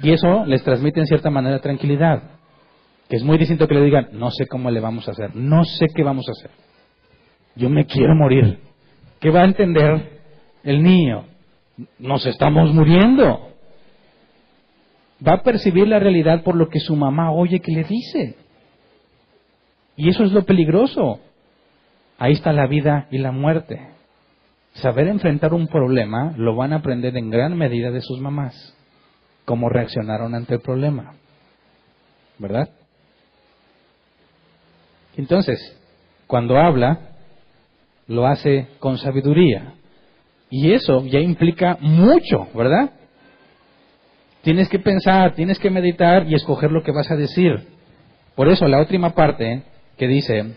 Speaker 1: Y eso les transmite en cierta manera tranquilidad, que es muy distinto que le digan, no sé cómo le vamos a hacer, no sé qué vamos a hacer, yo me quiero morir. ¿Qué va a entender el niño? Nos estamos muriendo. Va a percibir la realidad por lo que su mamá oye que le dice. Y eso es lo peligroso. Ahí está la vida y la muerte. Saber enfrentar un problema lo van a aprender en gran medida de sus mamás. Cómo reaccionaron ante el problema. ¿Verdad? Entonces, cuando habla, lo hace con sabiduría. Y eso ya implica mucho, ¿verdad? Tienes que pensar, tienes que meditar y escoger lo que vas a decir. Por eso la última parte que dice,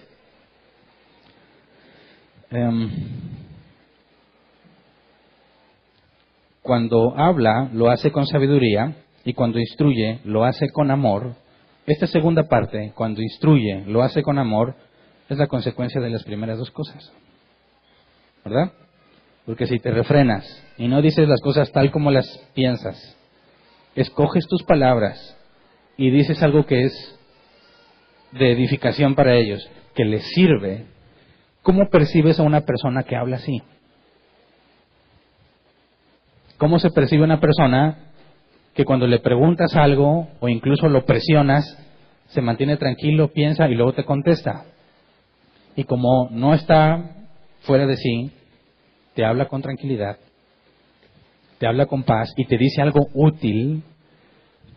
Speaker 1: cuando habla, lo hace con sabiduría, y cuando instruye, lo hace con amor. Esta segunda parte, cuando instruye, lo hace con amor, es la consecuencia de las primeras dos cosas. ¿Verdad? Porque si te refrenas y no dices las cosas tal como las piensas, escoges tus palabras y dices algo que es de edificación para ellos, que les sirve, ¿cómo percibes a una persona que habla así? ¿Cómo se percibe una persona que cuando le preguntas algo o incluso lo presionas, se mantiene tranquilo, piensa y luego te contesta? Y como no está fuera de sí, te habla con tranquilidad, te habla con paz y te dice algo útil.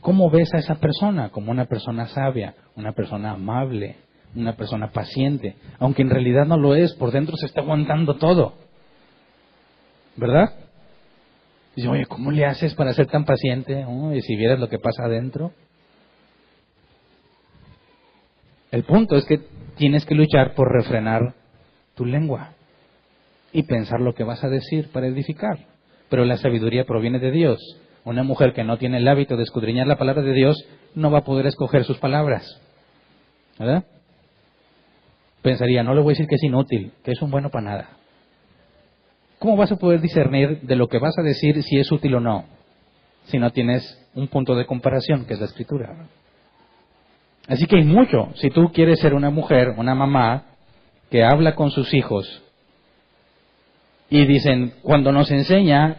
Speaker 1: ¿Cómo ves a esa persona? Como una persona sabia, una persona amable, una persona paciente, aunque en realidad no lo es, por dentro se está aguantando todo. ¿Verdad? Dice, oye, ¿cómo le haces para ser tan paciente? Y si vieras lo que pasa adentro. El punto es que tienes que luchar por refrenar tu lengua y pensar lo que vas a decir para edificar. Pero la sabiduría proviene de Dios. Una mujer que no tiene el hábito de escudriñar la palabra de Dios no va a poder escoger sus palabras. ¿Verdad? Pensaría, no le voy a decir que es inútil, que es un bueno para nada. ¿Cómo vas a poder discernir de lo que vas a decir si es útil o no? Si no tienes un punto de comparación, que es la Escritura. Así que hay mucho. Si tú quieres ser una mujer, una mamá, que habla con sus hijos, y dicen, cuando nos enseña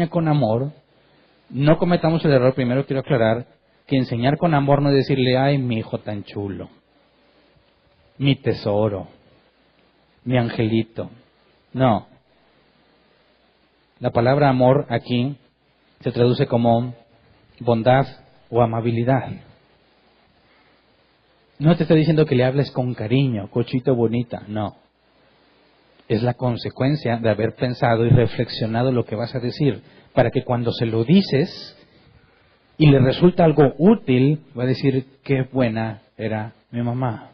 Speaker 1: con amor, no cometamos el error, primero quiero aclarar, que enseñar con amor no es decirle, ay, mi hijo tan chulo, mi tesoro, mi angelito. No. La palabra amor aquí se traduce como bondad o amabilidad. No te está diciendo que le hables con cariño, cochito bonita, no. Es la consecuencia de haber pensado y reflexionado lo que vas a decir, para que cuando se lo dices y le resulta algo útil, va a decir, qué buena era mi mamá.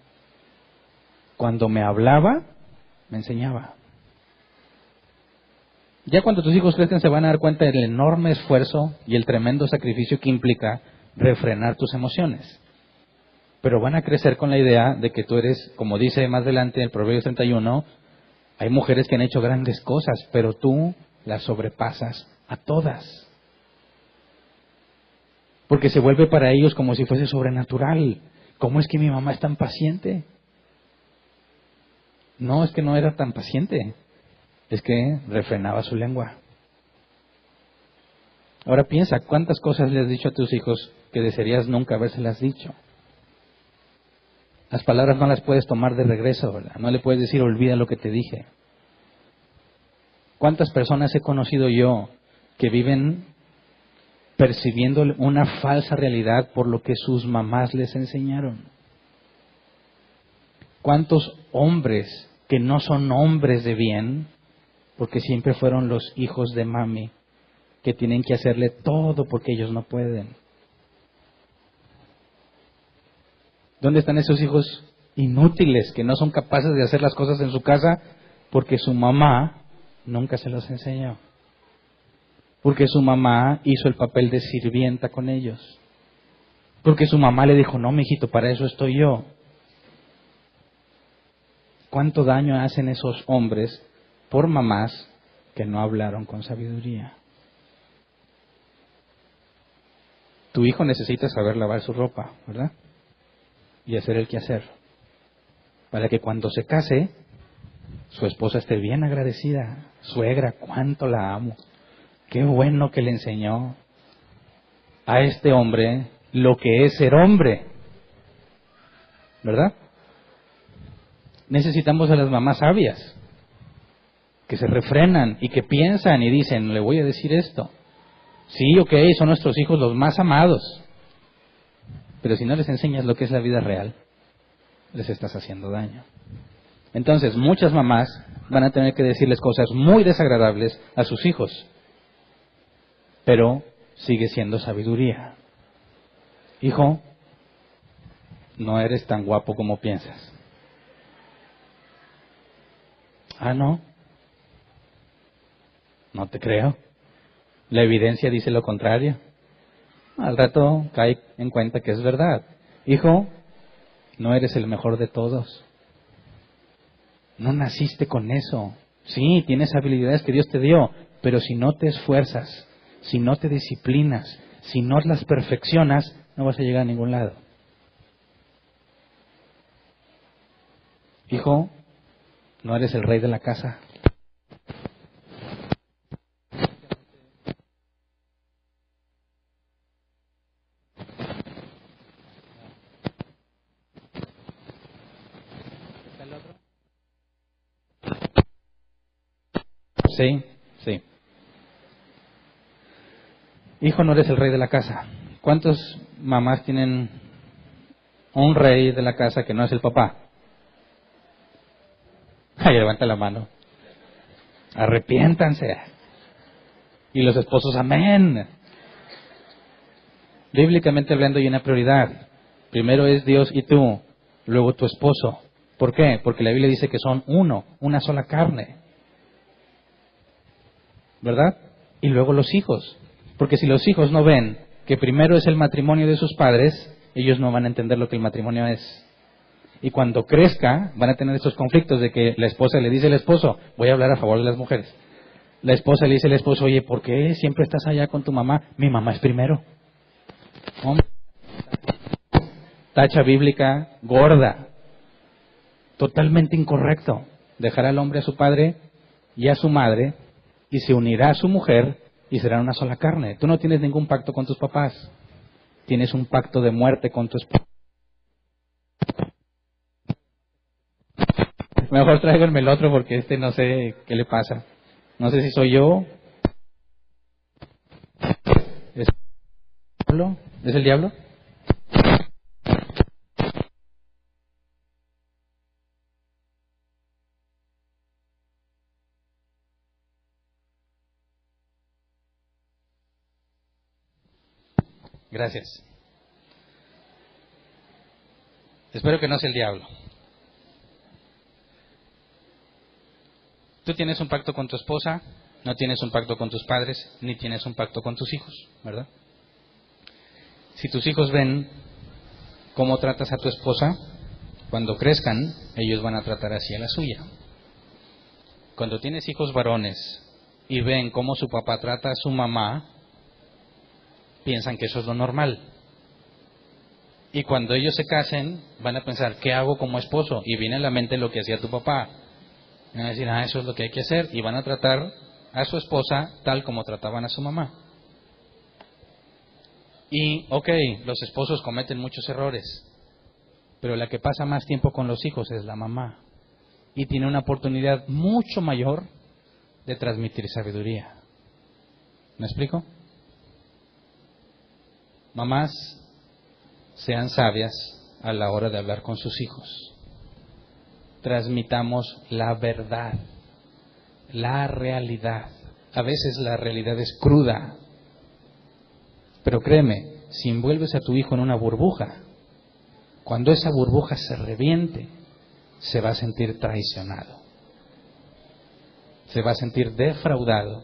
Speaker 1: Cuando me hablaba, me enseñaba. Ya cuando tus hijos crezcan se van a dar cuenta del enorme esfuerzo y el tremendo sacrificio que implica refrenar tus emociones. Pero van a crecer con la idea de que tú eres, como dice más adelante el Proverbios 31, hay mujeres que han hecho grandes cosas, pero tú las sobrepasas a todas. Porque se vuelve para ellos como si fuese sobrenatural. ¿Cómo es que mi mamá es tan paciente? No, es que no era tan paciente. Es que refrenaba su lengua. Ahora piensa, ¿cuántas cosas le has dicho a tus hijos que desearías nunca habérselas dicho? Las palabras no las puedes tomar de regreso, ¿verdad? No le puedes decir, olvida lo que te dije. ¿Cuántas personas he conocido yo que viven percibiendo una falsa realidad por lo que sus mamás les enseñaron? ¿Cuántos hombres que no son hombres de bien, porque siempre fueron los hijos de mami, que tienen que hacerle todo porque ellos no pueden? ¿Dónde están esos hijos inútiles que no son capaces de hacer las cosas en su casa porque su mamá nunca se los enseñó? Porque su mamá hizo el papel de sirvienta con ellos. Porque su mamá le dijo, no, mijito, para eso estoy yo. ¿Cuánto daño hacen esos hombres por mamás que no hablaron con sabiduría? Tu hijo necesita saber lavar su ropa, ¿verdad? Y hacer el quehacer. Para que cuando se case, su esposa esté bien agradecida. Suegra, cuánto la amo. Qué bueno que le enseñó a este hombre lo que es ser hombre. ¿Verdad? Necesitamos a las mamás sabias, que se refrenan y que piensan y dicen, le voy a decir esto. Sí, ok, son nuestros hijos los más amados. Pero si no les enseñas lo que es la vida real, les estás haciendo daño. Entonces, muchas mamás van a tener que decirles cosas muy desagradables a sus hijos. Pero sigue siendo sabiduría. Hijo, no eres tan guapo como piensas. Ah, no. No te creo. La evidencia dice lo contrario. Al rato cae en cuenta que es verdad. Hijo, no eres el mejor de todos. No naciste con eso. Sí, tienes habilidades que Dios te dio, pero si no te esfuerzas, si no te disciplinas, si no las perfeccionas, no vas a llegar a ningún lado. Hijo, no eres el rey de la casa. Sí, sí. Hijo, no eres el rey de la casa. ¿Cuántas mamás tienen un rey de la casa que no es el papá? Ay, levanta la mano. Arrepiéntanse. Y los esposos, amén. Bíblicamente hablando hay una prioridad. Primero es Dios y tú, luego tu esposo. ¿Por qué? Porque la Biblia dice que son uno, una sola carne. ¿Verdad? Y luego los hijos. Porque si los hijos no ven que primero es el matrimonio de sus padres, ellos no van a entender lo que el matrimonio es. Y cuando crezca, van a tener estos conflictos de que la esposa le dice al esposo, voy a hablar a favor de las mujeres. La esposa le dice al esposo, oye, ¿por qué siempre estás allá con tu mamá? Mi mamá es primero. Hombre, tacha bíblica gorda. Totalmente incorrecto. Dejará al hombre a su padre y a su madre y se unirá a su mujer y serán una sola carne. Tú no tienes ningún pacto con tus papás. Tienes un pacto de muerte con tu esposa. Mejor tráiganme el otro porque no sé qué le pasa. No sé si soy yo. ¿Es el diablo? ¿Es el diablo? Gracias. Espero que no sea el diablo. Tú tienes un pacto con tu esposa, no tienes un pacto con tus padres, ni tienes un pacto con tus hijos, ¿verdad? Si tus hijos ven cómo tratas a tu esposa, cuando crezcan, ellos van a tratar así a la suya. Cuando tienes hijos varones y ven cómo su papá trata a su mamá, piensan que eso es lo normal. Y cuando ellos se casen, van a pensar, ¿qué hago como esposo? Y viene a la mente lo que hacía tu papá. Y van a decir, eso es lo que hay que hacer. Y van a tratar a su esposa tal como trataban a su mamá. Y, los esposos cometen muchos errores. Pero la que pasa más tiempo con los hijos es la mamá. Y tiene una oportunidad mucho mayor de transmitir sabiduría. ¿Me explico? Mamás, sean sabias a la hora de hablar con sus hijos. Transmitamos la verdad, la realidad. A veces la realidad es cruda. Pero créeme, si envuelves a tu hijo en una burbuja, cuando esa burbuja se reviente, se va a sentir traicionado. Se va a sentir defraudado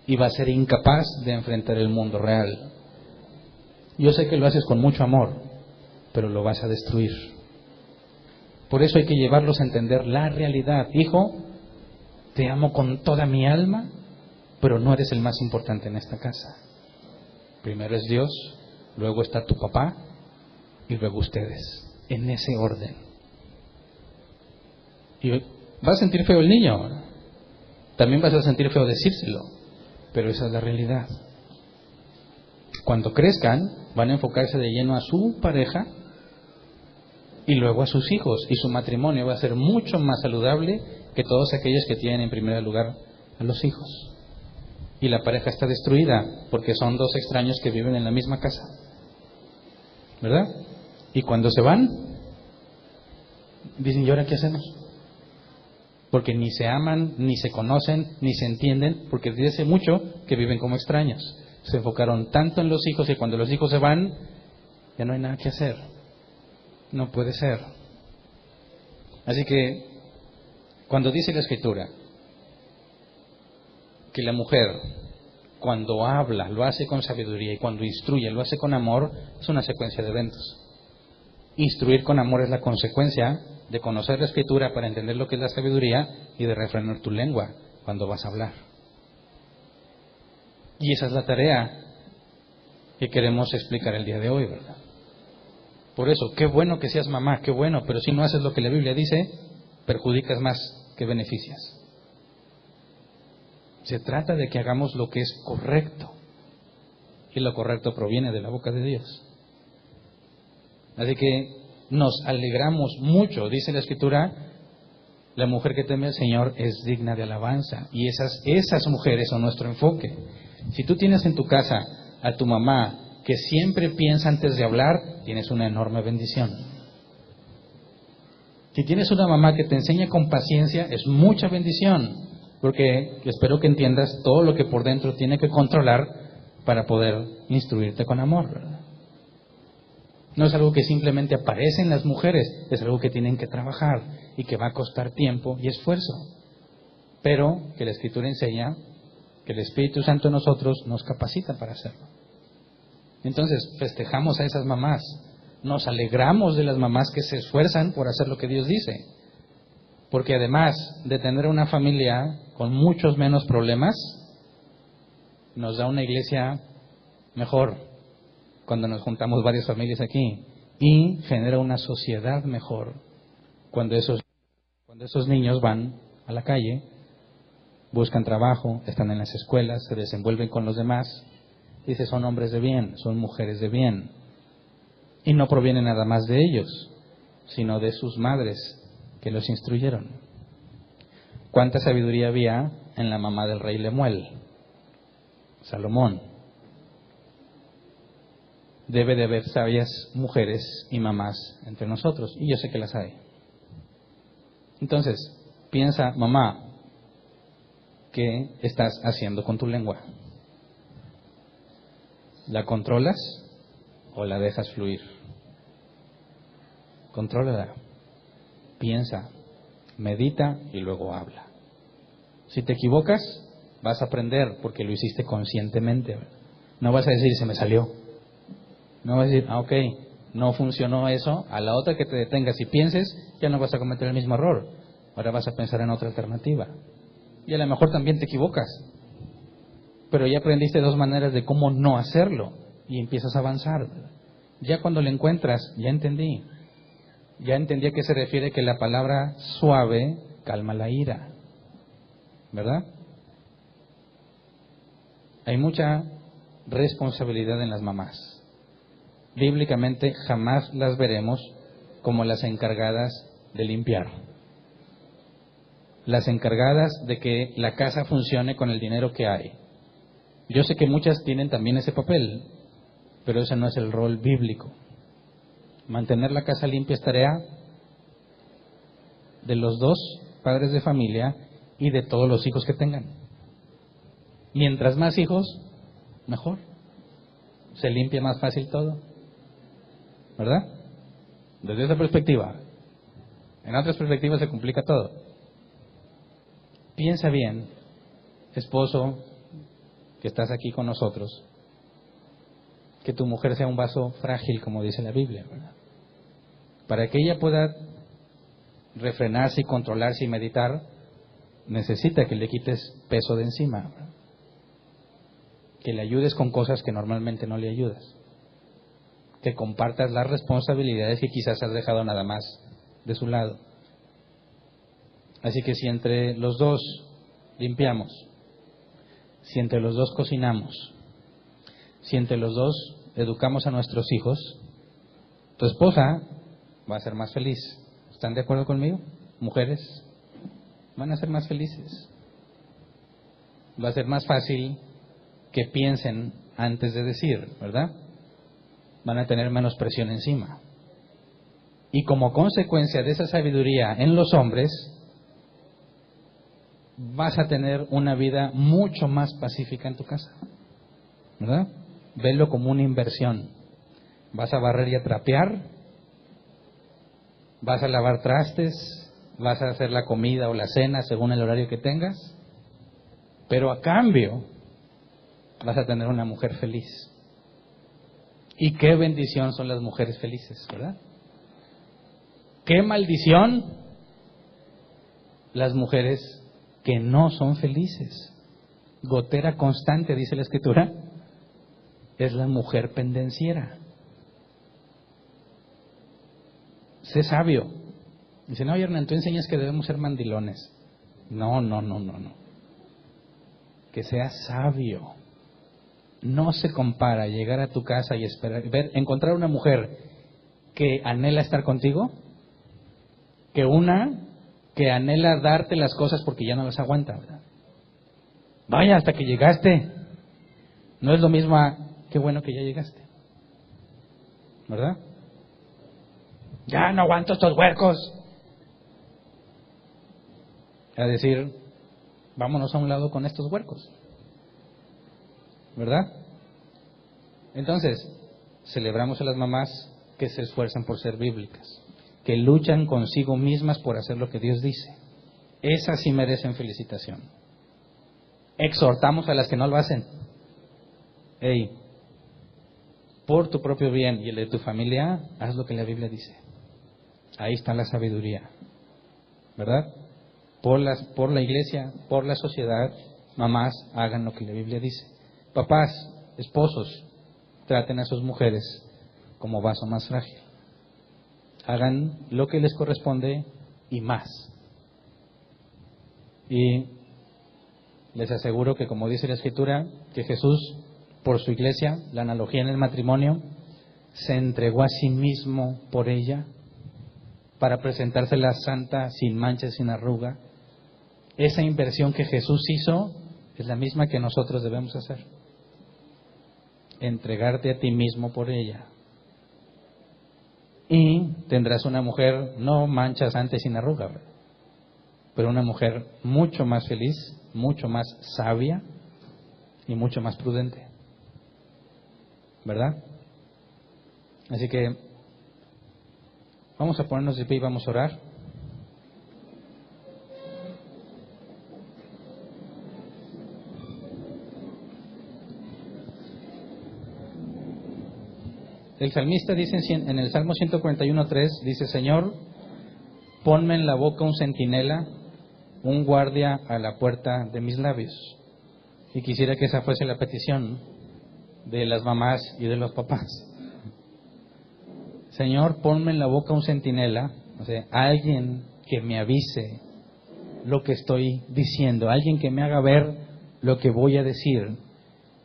Speaker 1: y va a ser incapaz de enfrentar el mundo real. Yo sé que lo haces con mucho amor, pero lo vas a destruir. Por eso hay que llevarlos a entender la realidad. Hijo, te amo con toda mi alma, pero no eres el más importante en esta casa. Primero es Dios, luego está tu papá y luego ustedes. En ese orden. Y va a sentir feo el niño. También vas a sentir feo decírselo, pero esa es la realidad. Cuando crezcan, van a enfocarse de lleno a su pareja y luego a sus hijos. Y su matrimonio va a ser mucho más saludable que todos aquellos que tienen en primer lugar a los hijos. Y la pareja está destruida porque son dos extraños que viven en la misma casa. ¿Verdad? Y cuando se van, dicen, ¿y ahora qué hacemos? Porque ni se aman, ni se conocen, ni se entienden, porque desde hace mucho que viven como extraños. Se enfocaron tanto en los hijos y cuando los hijos se van, ya no hay nada que hacer. No puede ser. Así que, cuando dice la Escritura que la mujer, cuando habla, lo hace con sabiduría y cuando instruye, lo hace con amor, es una secuencia de eventos. Instruir con amor es la consecuencia de conocer la Escritura para entender lo que es la sabiduría y de refrenar tu lengua cuando vas a hablar. Y esa es la tarea que queremos explicar el día de hoy, ¿verdad? Por eso, qué bueno que seas mamá, qué bueno, pero si no haces lo que la Biblia dice, perjudicas más que beneficias. Se trata de que hagamos lo que es correcto. Y lo correcto proviene de la boca de Dios. Así que nos alegramos mucho, dice la Escritura, la mujer que teme al Señor es digna de alabanza. Y esas mujeres son nuestro enfoque. Si tú tienes en tu casa a tu mamá que siempre piensa antes de hablar, tienes una enorme bendición. Si tienes una mamá que te enseña con paciencia, es mucha bendición, porque espero que entiendas todo lo que por dentro tiene que controlar para poder instruirte con amor, ¿verdad? No es algo que simplemente aparece en las mujeres, es algo que tienen que trabajar y que va a costar tiempo y esfuerzo, pero que la Escritura enseña que el Espíritu Santo en nosotros nos capacita para hacerlo. Entonces, festejamos a esas mamás, nos alegramos de las mamás que se esfuerzan por hacer lo que Dios dice, porque además de tener una familia con muchos menos problemas, nos da una iglesia mejor cuando nos juntamos varias familias aquí y genera una sociedad mejor cuando esos niños van a la calle, buscan trabajo, están en las escuelas, se desenvuelven con los demás. Dice, son hombres de bien, son mujeres de bien. Y no proviene nada más de ellos, sino de sus madres que los instruyeron. ¿Cuánta sabiduría había en la mamá del rey Lemuel? Salomón. Debe de haber sabias mujeres y mamás entre nosotros, y yo sé que las hay. Entonces, piensa, mamá, ¿qué estás haciendo con tu lengua? ¿La controlas o la dejas fluir? Contrólala. Piensa, medita y luego habla. Si te equivocas, vas a aprender porque lo hiciste conscientemente. No vas a decir, se me salió. No vas a decir, ok, no funcionó eso. A la otra que te detengas y pienses, ya no vas a cometer el mismo error. Ahora vas a pensar en otra alternativa. Y a lo mejor también te equivocas. Pero ya aprendiste dos maneras de cómo no hacerlo. y empiezas a avanzar. Ya cuando lo encuentras, ya entendí a qué se refiere que la palabra suave calma la ira, ¿verdad? Hay mucha responsabilidad en las mamás. Bíblicamente jamás las veremos como las encargadas de limpiar, las encargadas de que la casa funcione con el dinero que hay. Yo sé que muchas tienen también ese papel, pero ese no es el rol bíblico. Mantener la casa limpia es tarea de los dos padres de familia y de todos los hijos que tengan. Mientras más hijos, mejor. Se limpia más fácil todo, ¿verdad? Desde esa perspectiva. En otras perspectivas se complica todo. Piensa bien, esposo, que estás aquí con nosotros, que tu mujer sea un vaso frágil, como dice la Biblia, ¿verdad? Para que ella pueda refrenarse y controlarse y meditar, necesita que le quites peso de encima, ¿verdad? Que le ayudes con cosas que normalmente no le ayudas, que compartas las responsabilidades que quizás has dejado nada más de su lado. Así que si entre los dos limpiamos, si entre los dos cocinamos, si entre los dos educamos a nuestros hijos, tu esposa va a ser más feliz. ¿Están de acuerdo conmigo? Mujeres, van a ser más felices. Va a ser más fácil que piensen antes de decir, ¿verdad? Van a tener menos presión encima. Y como consecuencia de esa sabiduría en los hombres, vas a tener una vida mucho más pacífica en tu casa, ¿verdad? Velo como una inversión. Vas a barrer y a trapear, vas a lavar trastes, vas a hacer la comida o la cena según el horario que tengas, pero a cambio vas a tener una mujer feliz. Y qué bendición son las mujeres felices, ¿verdad? Qué maldición las mujeres que no son felices. Gotera constante, dice la Escritura, es la mujer pendenciera. Sé sabio. Dice, no, Hernán, tú enseñas que debemos ser mandilones. No. Que seas sabio. No se compara llegar a tu casa y encontrar una mujer que anhela estar contigo, que una que anhela darte las cosas porque ya no las aguanta, ¿verdad? Vaya, hasta que llegaste. No es lo mismo a qué bueno que ya llegaste, ¿verdad? Ya no aguanto estos huercos. A decir, vámonos a un lado con estos huercos, ¿verdad? Entonces, celebramos a las mamás que se esfuerzan por ser bíblicas, que luchan consigo mismas por hacer lo que Dios dice. Esas sí merecen felicitación. Exhortamos a las que no lo hacen. Hey, por tu propio bien y el de tu familia, haz lo que la Biblia dice. Ahí está la sabiduría, ¿verdad? Por la iglesia, por la sociedad, mamás, hagan lo que la Biblia dice. Papás, esposos, traten a sus mujeres como vaso más frágil. Hagan lo que les corresponde y más. Y les aseguro que, como dice la Escritura, que Jesús, por su iglesia, la analogía en el matrimonio, se entregó a sí mismo por ella para presentársela santa, sin mancha, sin arruga. Esa inversión que Jesús hizo es la misma que nosotros debemos hacer. Entregarte a ti mismo por ella. Y tendrás una mujer no mancha, santa y sin arruga, ¿verdad? Pero una mujer mucho más feliz, mucho más sabia y mucho más prudente, ¿verdad? Así que vamos a ponernos de pie y vamos a orar. El salmista dice en el Salmo 141:3, dice, Señor, ponme en la boca un centinela, un guardia a la puerta de mis labios. Y quisiera que esa fuese la petición. de las mamás y de los papás. Señor, ponme en la boca un centinela, o sea, alguien que me avise lo que estoy diciendo, alguien que me haga ver lo que voy a decir,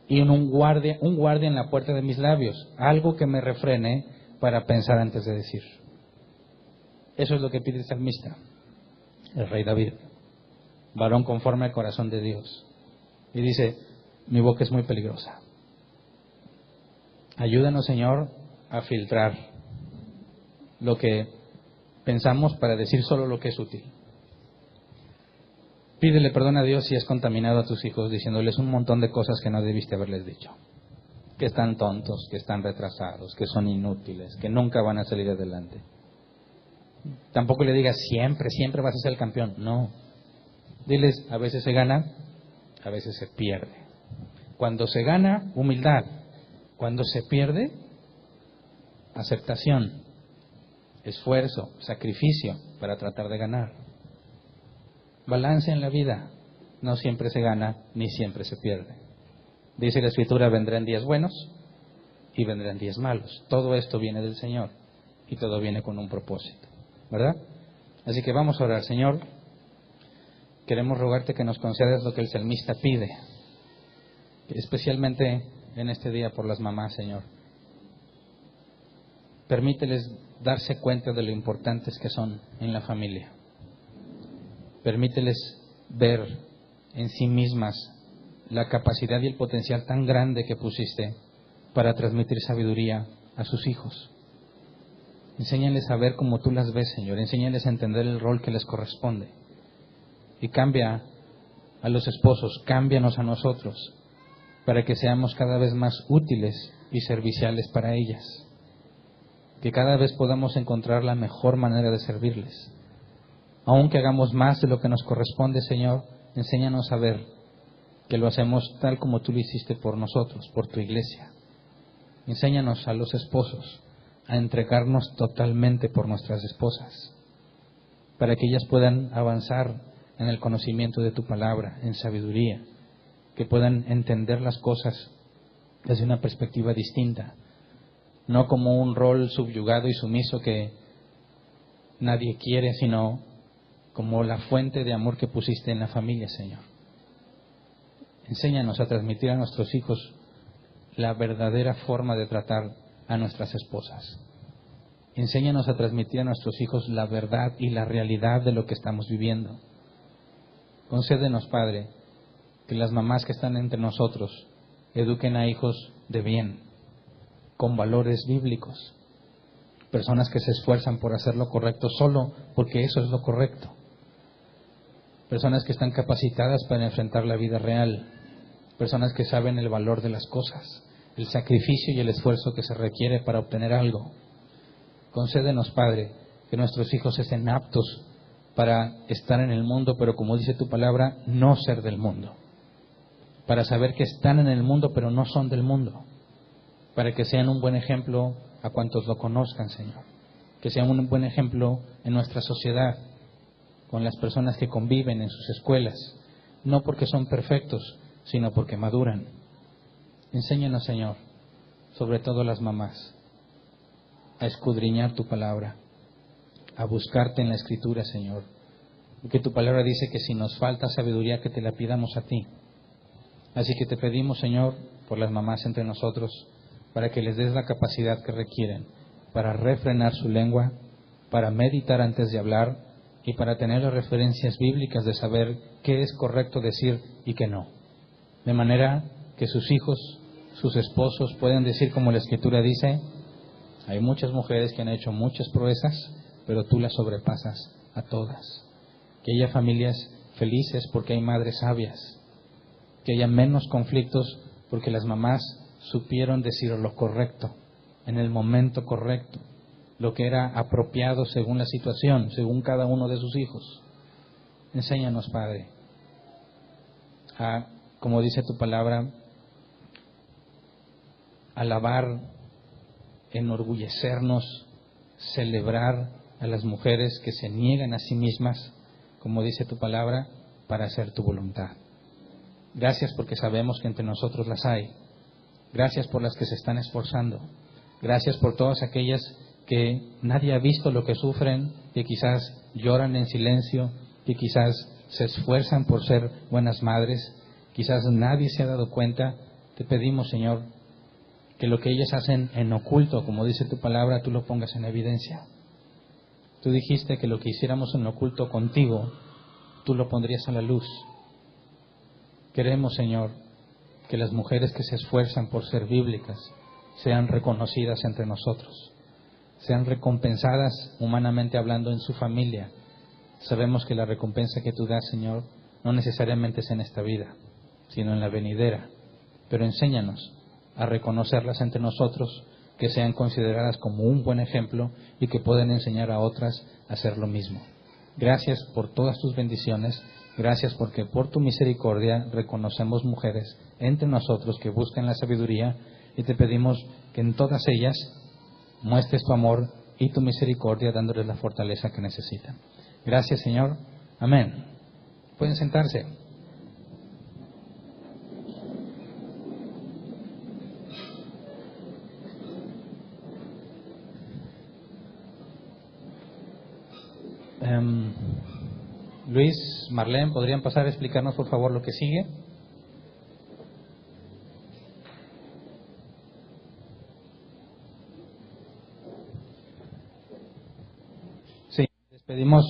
Speaker 1: y un guardia en la puerta de mis labios, algo que me refrene para pensar antes de decir. Eso es lo que pide el salmista, el rey David, varón conforme al corazón de Dios. Y dice, mi boca es muy peligrosa. Ayúdanos, Señor, a filtrar lo que pensamos para decir solo lo que es útil. Pídele perdón a Dios si has contaminado a tus hijos diciéndoles un montón de cosas que no debiste haberles dicho. Que están tontos, que están retrasados, que son inútiles, que nunca van a salir adelante. Tampoco le digas siempre vas a ser el campeón. No. Diles, a veces se gana, a veces se pierde. Cuando se gana, humildad. Cuando se pierde, aceptación, esfuerzo, sacrificio para tratar de ganar. Balance en la vida. No siempre se gana, ni siempre se pierde. Dice la Escritura, vendrán días buenos y vendrán días malos. Todo esto viene del Señor y todo viene con un propósito, ¿verdad? Así que vamos a orar. Señor, queremos rogarte que nos concedas lo que el salmista pide, especialmente en este día por las mamás, Señor. Permíteles darse cuenta de lo importantes que son en la familia. Permíteles ver en sí mismas la capacidad y el potencial tan grande que pusiste para transmitir sabiduría a sus hijos. Enséñales a ver como tú las ves, Señor. Enséñales a entender el rol que les corresponde. Y cambia a los esposos, cámbianos a nosotros, para que seamos cada vez más útiles y serviciales para ellas. Que cada vez podamos encontrar la mejor manera de servirles. Aunque hagamos más de lo que nos corresponde, Señor, enséñanos a ver que lo hacemos tal como tú lo hiciste por nosotros, por tu iglesia. Enséñanos a los esposos a entregarnos totalmente por nuestras esposas, para que ellas puedan avanzar en el conocimiento de tu palabra, en sabiduría, que puedan entender las cosas desde una perspectiva distinta, no como un rol subyugado y sumiso que nadie quiere, sino como la fuente de amor que pusiste en la familia, Señor. Enséñanos a transmitir a nuestros hijos la verdadera forma de tratar a nuestras esposas. Enséñanos a transmitir a nuestros hijos la verdad y la realidad de lo que estamos viviendo. Concédenos, Padre, que las mamás que están entre nosotros eduquen a hijos de bien, con valores bíblicos, personas que se esfuerzan por hacer lo correcto solo porque eso es lo correcto, personas que están capacitadas para enfrentar la vida real, personas que saben el valor de las cosas, el sacrificio y el esfuerzo que se requiere para obtener algo. Concédenos, Padre, que nuestros hijos estén aptos para estar en el mundo, pero como dice tu palabra, no ser del mundo. Para saber que están en el mundo, pero no son del mundo. Para que sean un buen ejemplo a cuantos lo conozcan, Señor. Que sean un buen ejemplo en nuestra sociedad, con las personas que conviven en sus escuelas. No porque son perfectos, sino porque maduran. Enséñanos, Señor, sobre todo las mamás, a escudriñar tu palabra, a buscarte en la Escritura, Señor. Porque tu palabra dice que si nos falta sabiduría, que te la pidamos a ti. Así que te pedimos, Señor, por las mamás entre nosotros, para que les des la capacidad que requieren, para refrenar su lengua, para meditar antes de hablar y para tener las referencias bíblicas de saber qué es correcto decir y qué no. De manera que sus hijos, sus esposos pueden decir como la Escritura dice, hay muchas mujeres que han hecho muchas proezas, pero tú las sobrepasas a todas. Que haya familias felices porque hay madres sabias. Que haya menos conflictos porque las mamás supieron decir lo correcto, en el momento correcto, lo que era apropiado según la situación, según cada uno de sus hijos. Enséñanos, Padre, a, como dice tu palabra, alabar, enorgullecernos, celebrar a las mujeres que se niegan a sí mismas, como dice tu palabra, para hacer tu voluntad. Gracias porque sabemos que entre nosotros las hay Gracias por las que se están esforzando. Gracias por todas aquellas que nadie ha visto lo que sufren, que quizás lloran en silencio, que quizás se esfuerzan por ser buenas madres, quizás nadie se ha dado cuenta. Te pedimos, Señor, que lo que ellas hacen en oculto, como dice tu palabra, tú lo pongas en evidencia. Tú dijiste que lo que hiciéramos en oculto contigo, tú lo pondrías a la luz. Queremos, Señor, que las mujeres que se esfuerzan por ser bíblicas sean reconocidas entre nosotros, sean recompensadas humanamente hablando en su familia. Sabemos que la recompensa que tú das, Señor, no necesariamente es en esta vida, sino en la venidera. Pero enséñanos a reconocerlas entre nosotros, que sean consideradas como un buen ejemplo y que puedan enseñar a otras a hacer lo mismo. Gracias por todas tus bendiciones. Gracias porque por tu misericordia reconocemos mujeres entre nosotros que buscan la sabiduría, y te pedimos que en todas ellas muestres tu amor y tu misericordia, dándoles la fortaleza que necesitan. Gracias, Señor. Amén. Pueden sentarse. Luis, Marlene, ¿podrían pasar a explicarnos por favor lo que sigue? Sí, despedimos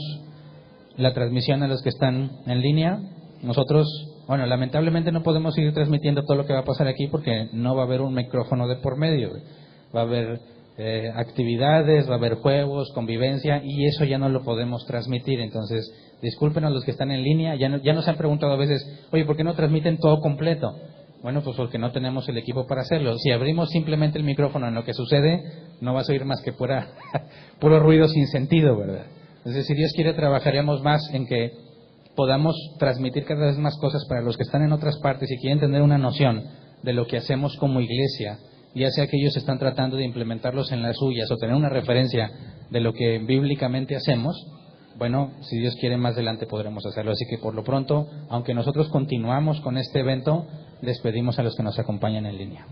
Speaker 1: la transmisión a los que están en línea. Nosotros, bueno, lamentablemente no podemos seguir transmitiendo todo lo que va a pasar aquí porque no va a haber un micrófono de por medio. Va a haber actividades, va a haber juegos, convivencia, y eso ya no lo podemos transmitir. Entonces, disculpen a los que están en línea. Ya nos han preguntado a veces, oye, ¿por qué no transmiten todo completo? Bueno, pues porque no tenemos el equipo para hacerlo. Si abrimos simplemente el micrófono en lo que sucede, no vas a oír más que puro ruido sin sentido, ¿verdad? Entonces, si Dios quiere, trabajaremos más en que podamos transmitir cada vez más cosas para los que están en otras partes y quieren tener una noción de lo que hacemos como iglesia, ya sea que ellos están tratando de implementarlos en las suyas o tener una referencia de lo que bíblicamente hacemos. Bueno, si Dios quiere, más adelante podremos hacerlo. Así que por lo pronto, aunque nosotros continuamos con este evento, les pedimos a los que nos acompañan en línea.